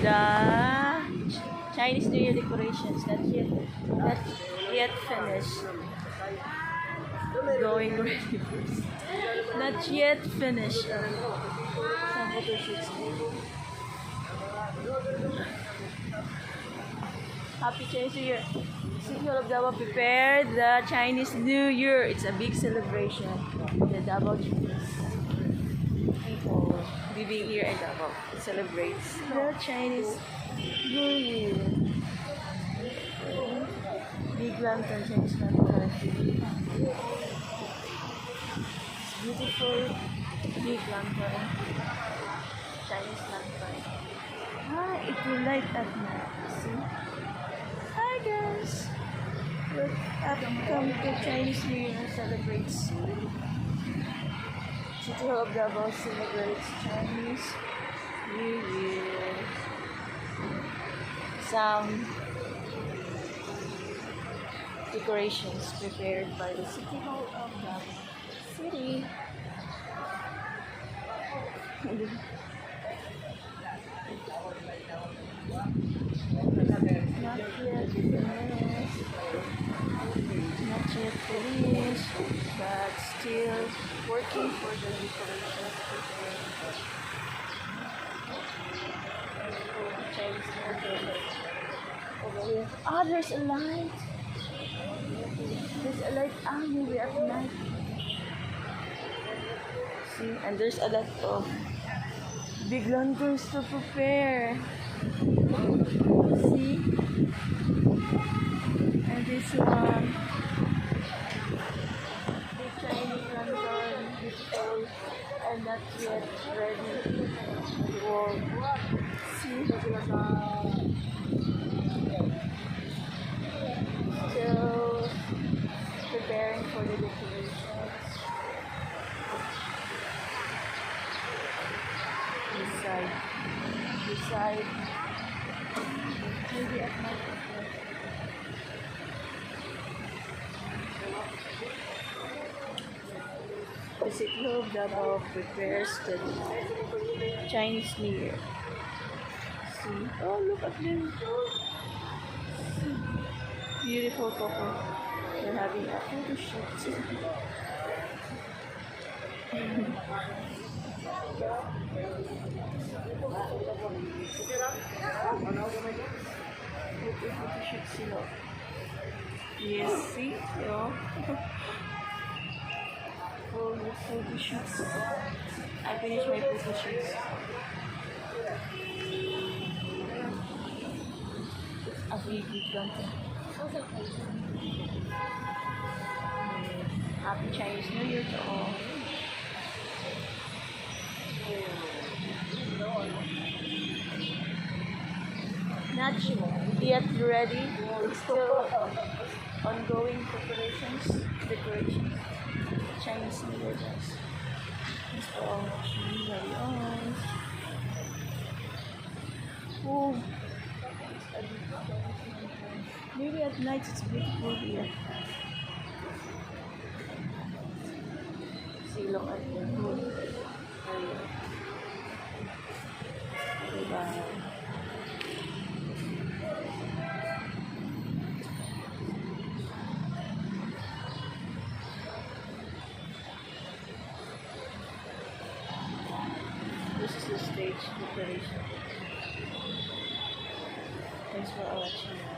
the Chinese New Year decorations. Not yet finished. Going ready first. Not yet finished. Some photo shoots. Happy Chinese New Year. City Hall of Davao prepared the Chinese New Year. It's a big celebration. The Davao people living here in Davao celebrates the Chinese New Year. Big lantern, Chinese lantern. It's beautiful big lantern. Chinese lantern. It will light at night. See? Hi guys! Welcome to Chinese New Year celebrates. City Hall of Davao celebrates Chinese New Year. Some decorations prepared by the City Hall of Davao City. Not yet finished, but still working for the decorations prepared. Over here. There's a light. There's a light maybe at night. See, and there's a lot of big lanterns to prepare. See? And this one, the Chinese lantern, beautiful and not yet ready. Wow. See? Still preparing for the decorations. This side, maybe at night. The City of Davao prepares the Chinese New Year. See? Oh, look at them. See? Beautiful couple. They're having a photo shoot. Photo shoot sila. Yes, see? Oh. For the photo shoots. I finished my photo shoots. It's a really good one. Happy Chinese New Year to all. Not yet ready. It's still ongoing preparations, decorations. Chinese New Year guys. It's all very on. Oh, maybe at night it's beautiful here. See, look at the moon. Bye. This is the stage preparation. Thanks for watching.